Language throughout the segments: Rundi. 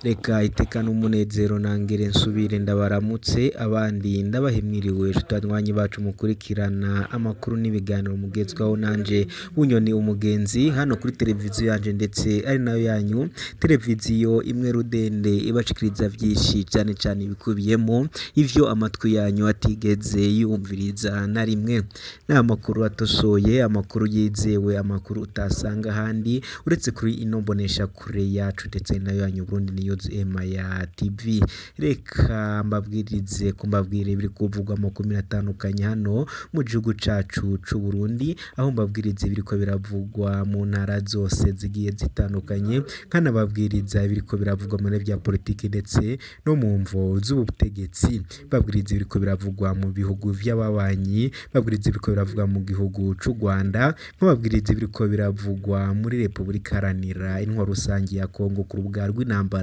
Reka itekane umunezero nangere nsubire ndabaramutse abandi ndabahimwiriwe tutanywanyi bacu mukurikirana amakuru n'ibiganiro mugezwaho nanje Bunyoni umugenzi hano kuri televiziyo yanje ndetse ari nayo yanyu televiziyo imwe rudende ibashikiriza vyinshi cyane cyane ibikubiyemo ivyo amatwi yanyu atigeze yumviriza na rimwe n'amakuru atosoye amakuru yizewe amakuru utasanga handi uretse kuri inombonesha kure yacu ndetse nayo yanyu Burundi News Emaya TV. Reka mbabwirize kumbabwire ibiri kuvugwa mu 15 hano mu gihugu cacu c'u Burundi aho mbabwirize ibiriko biravugwa mu ntara zose zigiye zitandukanye kana babwiriza ibiriko biravugwa mu bya politiki ndetse no mu mvo z'ubutegetsi babwiriza ibiriko biravugwa mu bihugu vy'ababanyi babwiriza ibiriko biravugwa mu gihugu c'u Rwanda babwiriza ibiriko biravugwa muri Republika Iharanira Intwaro Rusangi ya Kongo ku rubuga rw'intambara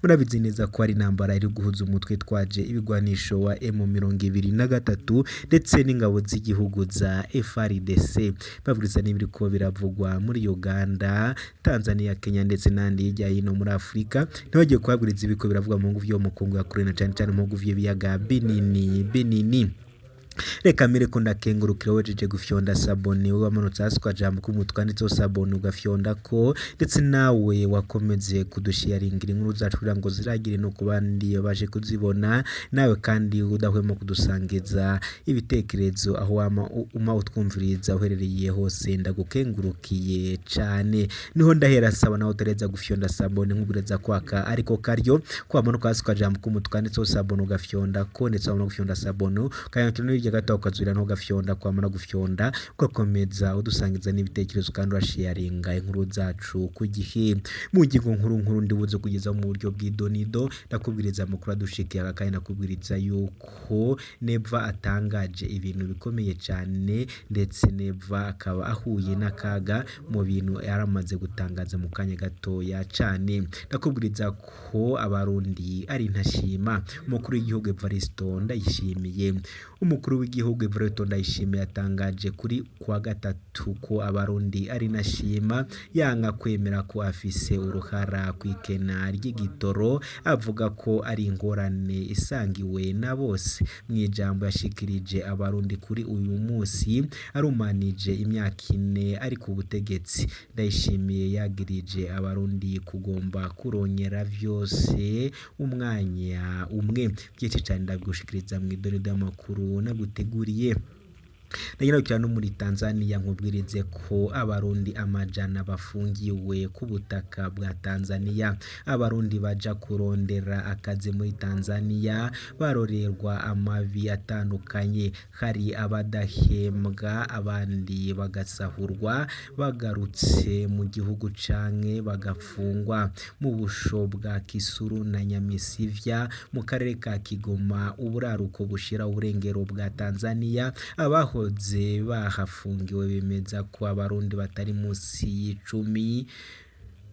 murabizi neza ko ari intambara iri guhuza umutwe twaje ibigwanisho wa M23 ndetse n'ingabo z'igihugu za FARDC babwiriza n'ibiriko biravugwa muri Uganda Tanzania Kenya ndetse n'andi hirya hino muri Afrika ntibagiye kwabwiriza ibiriko biravugwa mu nguvu yo mu Kongo ya Kure na cyane mu nguvu y'Ibiyaga binini Reka mire ko ndakengurukira wejeje gufyonda sabone wamanutse hasi kwa jambo kumutwanditse sabone ugafyonda ko ndetse nawe wakomeze kudusharingira inkuru zacu kugira ngo ziragire no kubandi baje kuzibona nawe kandi udahwemo kudusangiza ibitekerezo aho uma utwumviriza uherereye hose ndagukengurukiye cyane niho ndahera saba naho tereza gufyonda sabone nkubireza kwaka ariko karyo kwamanuka hasi kwa jambo kumutwanditse sabone ugafyonda ko ndetse wamara gufyonda sabone kayantino gato ukazurira no gafyonda kwamara gufyonda ugakomeza udusangiza n'ibitekerezo kandi urasharinga inkuru zacu ku gihe mu ngingo nkuru ndibuze kugeza mu buryo bw'idonido ndakubwiriza amakuru adushikiye kandi nakubwiriza yuko Neva atangaje ibintu bikomeye cyane ndetse Neva akaba ahuye n'akaga mu bintu yaramaze gutangaza mu kanya gatoya cyane ndakubwiriza ko abarundi ari ntashima umukuru w'igihugu Evariste Ndayishimiye umukuru w'igihugu Evariste Ndayishimiye yatangaje kuri kwa gatatu ko abarundi ari nashima yanga kwemera ko afise uruhara kwikena ry'igitoro avuga ko ari ingorane isangiwe na bose mu ijambo yashikirije abarundi kuri uyu munsi arumanije imyaka 4 ari ku butegetsi Ndayishimiye yagirije abarundi kugomba kuronyera vyose umwanya umwe byinshi cyane ndagushikiriza mu idonido y'amakuru naguteguriye Ndagira no muri Tanzania nkubwirize ko abarundi amajana bafungiwe ku butaka bwa Tanzania abarundi baja kurondera akazi muri Tanzania barorerwa amavi atandukanye hari abadahembwa abandi bagasahurwa bagarutse mu gihugu canke bagafungwa mu busho bwa Kisuru na Nyamisivya mu karere ka Kigoma uburaruko bushira uburengero bwa Tanzania abaho bahafungiwe bemeza ko abarundi batari munsi y'icumi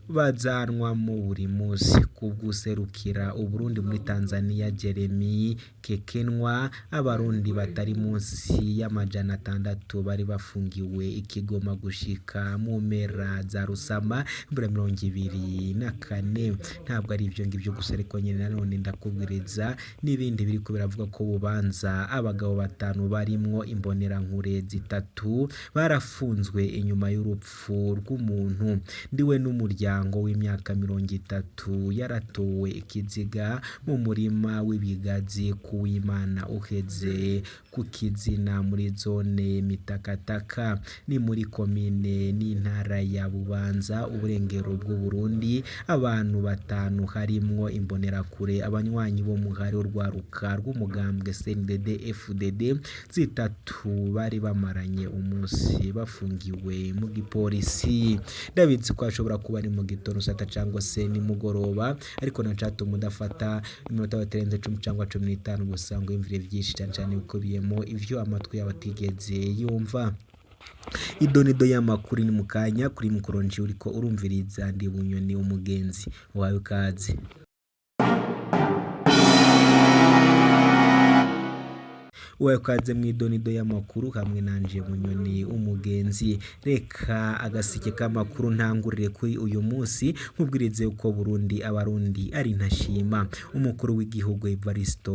bazanwa mu buri munsi kubwuserukira uburundi muri Tanzania Jeremy Kekenwa abarundi batari munsi y'amajana 6 bari bafungiwe ikigoma gushika mu mera za Rusama 2024 ntabwo ari ivyo ngivyo gusa ariko nyene nanone ndakubwiriza n'ibindi biri ko biravuga ko bubanza abagabo 5 barimwo imbonera nkure 3 barafunzwe inyuma y'urupfu rw'umuntu ndiwe n'umuryango w'imyaka 30 yaratowe ikiziga mu murima w'ibigazi kuwimana uheze ku kizina muri zone Mitakataka ni muri komine n'intara ya Bubanza uburengero bw'u Burundi abantu 5 harimwo imbonera kure abanywanyi bo mu hari urwaruka rw'umugambwe CNDD FDD 3 bari bamaranye umunsi bafungiwe mu gipolisi ndabizi ko ashobora kuba ari mu gitondo sata cyangwa se ni mugoroba ariko nacato mudafata iminota baterenze 10 cyangwa 15 gusango imvire byinshi cyane bikubiyemo ivyo amatwi yabatigeze yumva idonido y'amakuru ni mukanya kuri mukoronji uriko urumviriza ndi Bunyoni umugenzi wawe kaze wakaze mw'idonido y'amakuru hamwe nanje Bunyoni umugenzi. Reka agasike k'amakuru ntangurire kuri uyu munsi nkubwirize uko abarundi ari ntashima. Umukuru w'igihugu Evariste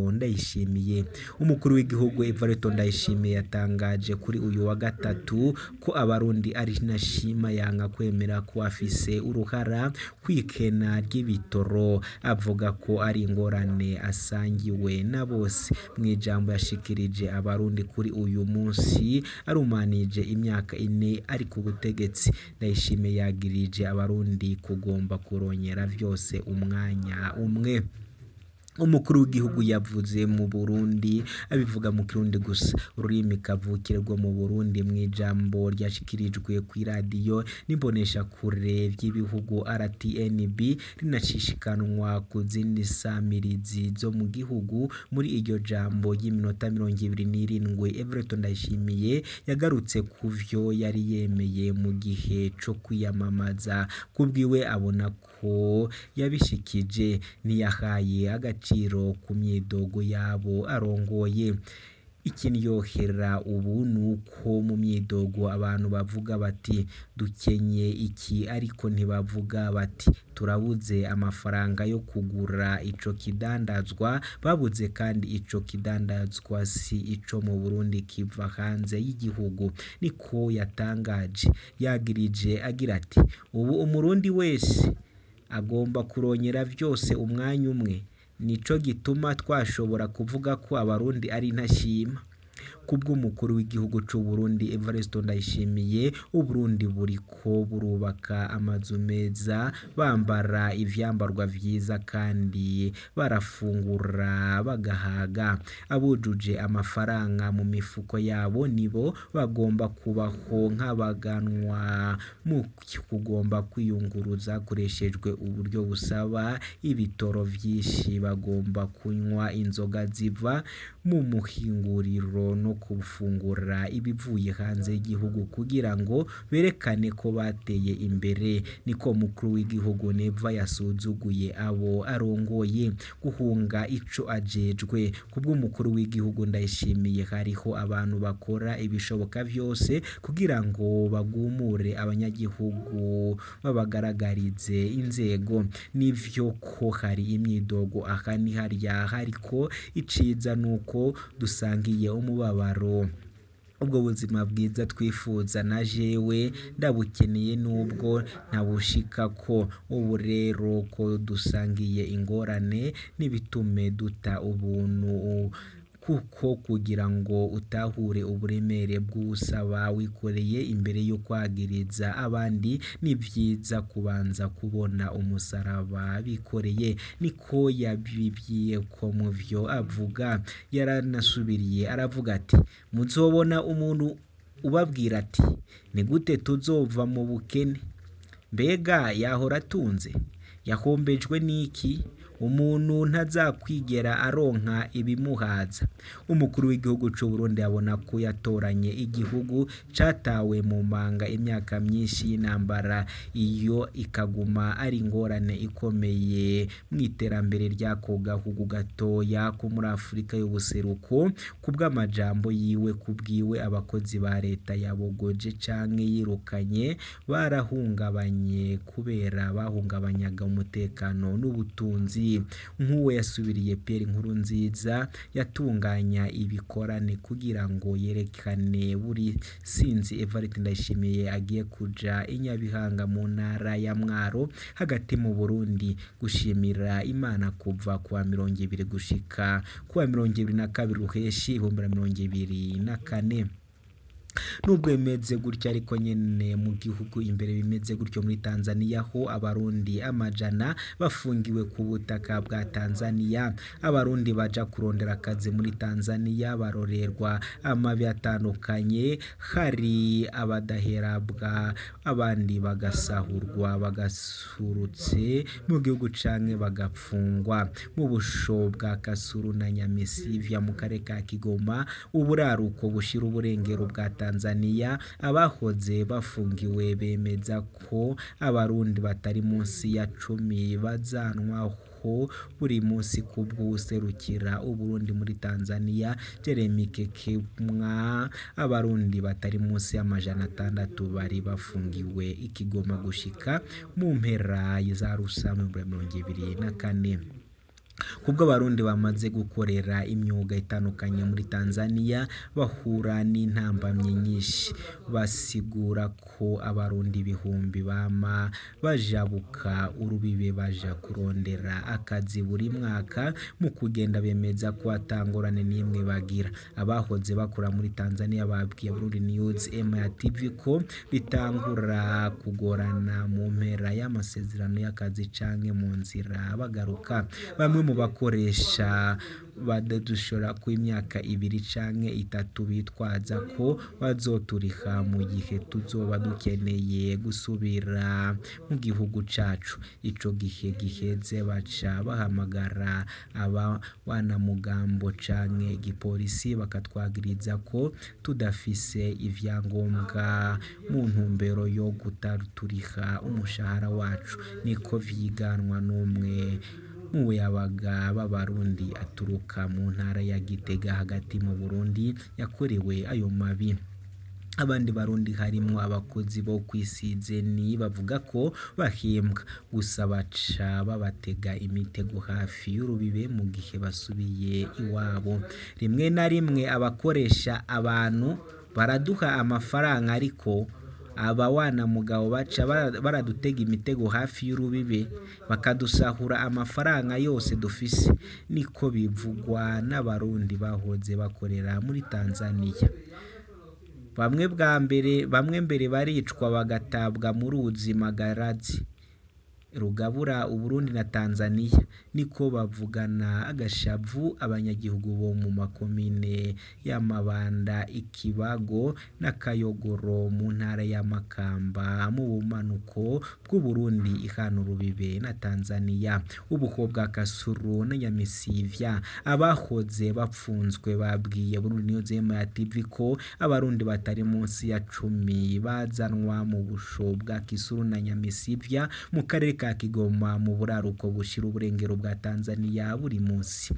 Ndayishimiye yatangaje kuri uyu wa gatatu ko abarundi ari ntashima, yanga kwemera ko afise uruhara kw'ikena ry'ibitoro, avuga ko ari ingorane asangiwe na bose. Mw'ijambo yashikirije abarundi kuri uyu munsi arumanije imyaka 4 ari ku butegetsi, Ndayishimiye yagirije abarundi kugomba kuronyera vyose umwanya umwe. Umukuru w'igihugu yavuze mu Burundi abivuga mu Kirundi gusa, ururimi kavukire rwo mu Burundi. Mw'ijambo ryashikirijwe kw'iradiyo n'imbonesha kure vy'ibihugu RTNB rinashishikanwa ku zindi samirizi zo mu gihugu, muri iryo jambo y'iminota 27 Evariste Ndayishimiye yagarutse ku vyo yari yemeye mu gihe co kwiyamamaza. Kubwiwe abona ko yabishikije, ntiyahaye agaciro ku myidogo yabo arongoye. Ikinyohera ubu nuko mu myidogo abantu bavuga bati dukenye iki, ariko ntibavuga bati turabuze amafaranga yo kugura ico kidandazwa. Babuze kandi ico kidandazwa si ico mu Burundi, kiva hanze y'igihugu. Niko yatangaje, yagirije agira ati ubu umurundi wese agomba kuronyera vyose umwanya umwe. Nico gituma twashobora kuvuga ko abarundi ari ntashima. Kubw'umukuru w'igihugu c'u Burundi Evariste Ndayishimiye, Uburundi buriko burubaka amazu meza, bambara ivyambarwa vyiza kandi barafungura bagahaga. Abujuje amafaranga mu mifuko yabo nibo bagomba kubaho nk'abaganwa mu kugomba kwiyunguruza hakoreshejwe uburyo busaba ibitoro vyinshi. Bagomba kunywa inzoga ziva mu muhinguriro no kufungura ibivuye hanze y'igihugu kugira ngo berekane ko bateye imbere. Niko mukuru w'igihugu Neva yasuzuguye abo arongoye guhunga ico ajejwe. Kubw'umukuru w'igihugu Ndayishimiye, hariho abantu bakora ibishoboka vyose kugira ngo bagumure abanyagihugu babagaragarize inzego. Nivyo ko hari imyidogo aha ni harya, hariko iciza nuko dusangiye umubabaro. Ubwo buzima bwiza twifuza na jewe ndabukeneye nubwo ntabushikako. Ubu rero ko dusangiye ingorane n'ibitume duta ubuntu, kuko kugira ngo utahure uburemere bw'usaba wikoreye imbere yo kwagiriza abandi, ni vyiza kubanza kubona umusaraba bikoreye. Niko yabibwiye ko mu vyo avuga. Yaranasubiriye aravuga ati muzobona umuntu ubabwira ati ni gute tuzova mu bukene? Mbega yahora atunze? Yahombejwe n'iki? Umuntu ntazakwigera aronka ibimuhaza. Umukuru w'igihugu c'u Burundi abona ko yatoranye igihugu catawe mu manga imyaka myinshi y'intambara, iyo ikaguma ari ingorane ikomeye mw'iterambere ry'ako gahugu gatoya ko muri Afurika y'ubuseruko. Kubw'amajambo yiwe, kubwiwe abakozi ba leta yabogoje canke yirukanye barahungabanye kubera bahungabanyaga umutekano n'ubutunzi. Nk'uwo yasubiriye Pierre Nkurunziza yatunganya ibikorane kugira ngo yerekane buri sinzi Evariste Ndayishimiye agiye kuja i Nyabihanga mu ntara ya Mwaro hagati mu Burundi gushimira Imana kuva kuwa 20 gushika kuwa 22 Ruheshi 2024. Nubwo bimeze gutya ariko nyene mu gihugu imbere bimeze gutyo muri Tanzania ho abarundi amajana bafungiwe ku butaka bwa Tanzania. Abarundi baja kurondera akazi muri Tanzania barorerwa amabi atandukanye, hari abadaherabwa, abandi bagasahurwa, bagasurutse mu gihugu canke bagapfungwa. Mu busho bwa Kasuru na Nyamisivya mu karere ka Kigoma, uburaruko bushira uburengero bwa Tanzania, abahoze bafungiwe bemeza ko abarundi batari munsi ya 10 bazanwaho ko buri munsi kubw'uwuserukira Uburundi muri Tanzania Jeremy Kekemwa abarundi batari munsi y'600 bari bafungiwe i Kigoma gushika mu mpera za Rusama 2024. Kubwo abarundi bamaze gukorera imyuga itandukanye muri Tanzania bahura n'intambamye nyinshi, basigura ko abarundi ibihumbi bama bajabuka urubibe baja kurondera akazi buri mwaka. Mu kugenda bemeza ko atangorane n'imwe bagira. Abahoze bakora muri Tanzania babwiye Burundi News TV ko bitangura kugorana mu mpera y'amasezerano y'akazi canke mu nzira bagaruka. Bamwe mu bakoresha badushora ku imyaka 2 canke 3 bitwaza ko bazoturiha mu gihe tuzoba dukeneye gusubira mu gihugu cacu. Ico gihe giheze baca bahamagara wana mugambo canke igipolisi bakatwagiriza ko tudafise ivyangombwa mu ntumbero yo gutaturiha umushahara wacu. Niko vyiganwa n'umwe mu bayabaga b'abarundi aturuka mu ntara ya Gitega hagati mu Burundi yakorewe ayo mabi. Abandi barundi harimo abakozi bo kwisizeni bavuga ko bahembwa gusa baca babatega imitego hafi y'urubibe mu gihe basubiye iwabo. Rimwe na rimwe abakoresha abantu baraduha amafaranga ariko wana mugabo baca baradutega imitego hafi y'urubibe bakadusahura amafaranga yose dufise. Niko bivugwa n'abarundi bahoze bakorera muri Tanzania. Bamwe mbere baricwa bagatabwa mu ruzi Magarazi rugabura Uburundi na Tanzania. Niko bavugana agashavu abanyagihugu bo mu makomine ya Mabanda, Ikibago na Kayogoro mu ntara ya Makamba mu bumanuko bw'Uburundi ihana urubibe na Tanzania. Ubuko bwa Kasuru na Nyamisivya abahoze bapfunzwe babwiye Burundi News TV ko abarundi batari munsi ya 10 bazanwa mu busho bwa Kisuru na Nyamisivya mu karere ka Kigoma mu buraruko bushira uburengero bwa Tanzania buri munsi.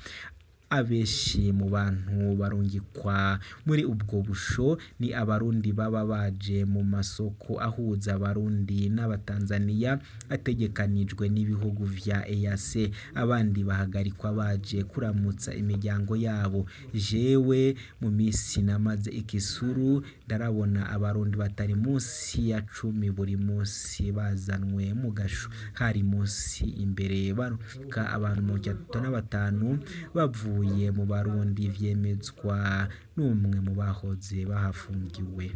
Abeshi mu bantu barungikwa muri ubwo busho ni abarundi baba baje mu masoko ahuza abarundi n'abatanzania ategekanijwe n'ibihugu vya EAC. Abandi bahagarikwa baje kuramutsa imiryango yabo. Jewe mu misi namaze Ikisuru ndarabona abarundi batari munsi ya 10 buri munsi bazanwe mu gasho. Hari munsi imbere baruka abantu 35 bavuye mu barundi vyemezwa n'umwe mu bahoze bahafungiwe.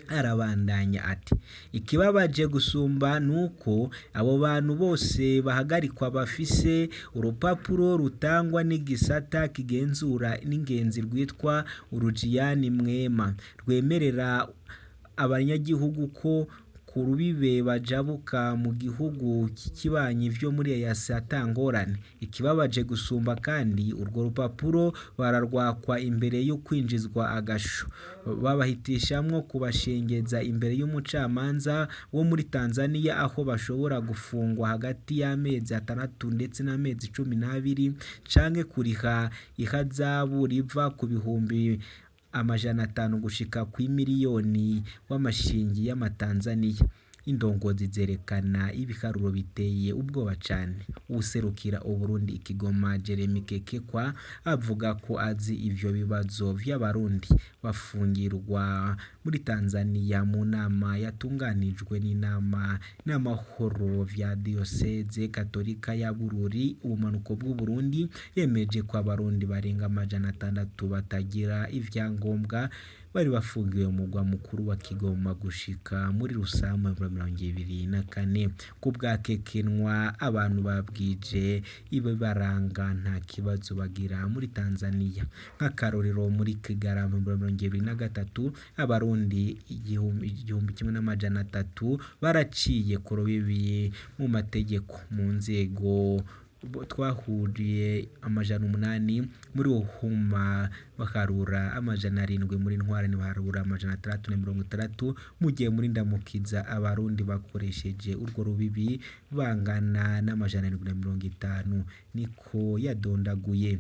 Arabandanya ati ikibabaje gusumba nuko abo bantu bose bahagarikwa bafise urupapuro rutangwa n'igisata kigenzura n'ingenzi rwitwa Urujiyani Mwema rwemerera abanyagihugu ko ku rubibe bajabuka mu gihugu kikibanyi vyo muri EAC atangorane. Ikibabaje gusumba kandi urwo rupapuro bararwakwa imbere yo kwinjizwa agasho. Babahitishamwo kubashengeza imbere y'umucamanza wo muri Tanzania aho bashobora gufungwa hagati y'amezi 6 ndetse n'amezi 12 canke kuriha ihazabu riva ku bihumbi 500 gushika ku miliyoni w'amashingi y'amatanzania. Indongozi zerekana ibiharuro biteye ubwoba cyane. Userukira Uburundi Ikigoma Jeremy Kekemwa avuga ko azi ivyo bibazo vy'abarundi bafungirwa muri Tanzania mu nama yatunganijwe n'inama n'amahoro vya Diocese Katolika ya Bururi ubumanuko bw'u Burundi. Yemeje ko abarundi barenga 600 batagira ivyangombwa bari bafungiwe mu mugwa mukuru wa Kigoma gushika muri Rusama 2024. Kubwa Kekemwa abantu babwije ibe baranga nta kibazo bagira muri Tanzania. Nk'akarorero muri Kigarama 2023 abarundi 1300 baraciye ku rubibi mu mategeko mu nzego twahuriye 800 muri Uhuma baharura 700 muri Ntwarane baharura 660 mu gihe muri Ndamukiza abarundi bakoresheje urwo rubibi bangana n'750 niko yadondaguye.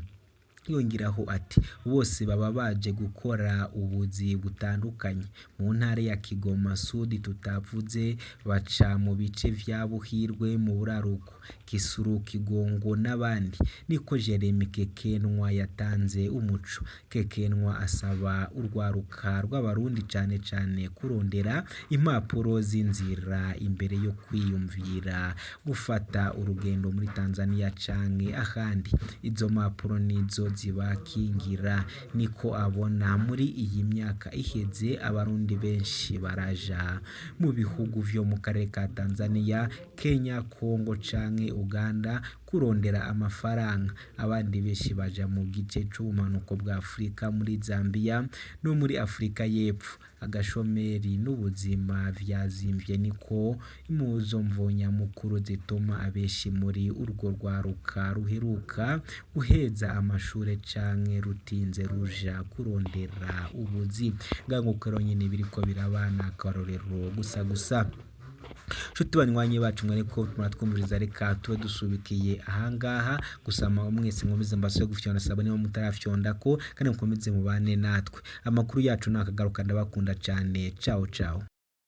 Yongeraho ati bose baba baje gukora ubuzi butandukanye mu ntara ya Kigoma Sudi tutavuze baca mu bice vya Buhirwe mu buraruko Kisuru Kigongo n'abandi. Niko Jeremy Kekenwa yatanze umuco. Kekenwa asaba urwaruka rw'abarundi cane kurondera impapuro z'inzira imbere yo kwiyumvira gufata urugendo muri Tanzania canke ahandi. Izo mpapuro nizo zibakingira. Niko abona muri iyi myaka iheze abarundi benshi baraja mu bihugu vyo mu karere ka Tanzania, Kenya, Congo canke Uganda kurondera amafaranga. Abandi benshi baja mu gice c'ubumanuko bwa Afrika muri Zambia no muri Afrika y'Epfo. Agashomeri n'ubuzima vyazimvye niko imuzo mvonya mukuru zituma abeshi muri urwo rwaruka ruheruka guheza amashure canke rutinze ruja kurondera ubuzi. Ngangukero nyene biriko birabana akarorero gusa. Nshuti banywanyi bacu mwariko muratwumviriza, reka tube dusubikiye ahangaha. Gusa mwese nkomeze mbaswe gufyona sabone mu mutarafyondako kandi mukomeze mubane natwe. Amakuru yacu nakagaruka ndabakunda cyane. Ciao.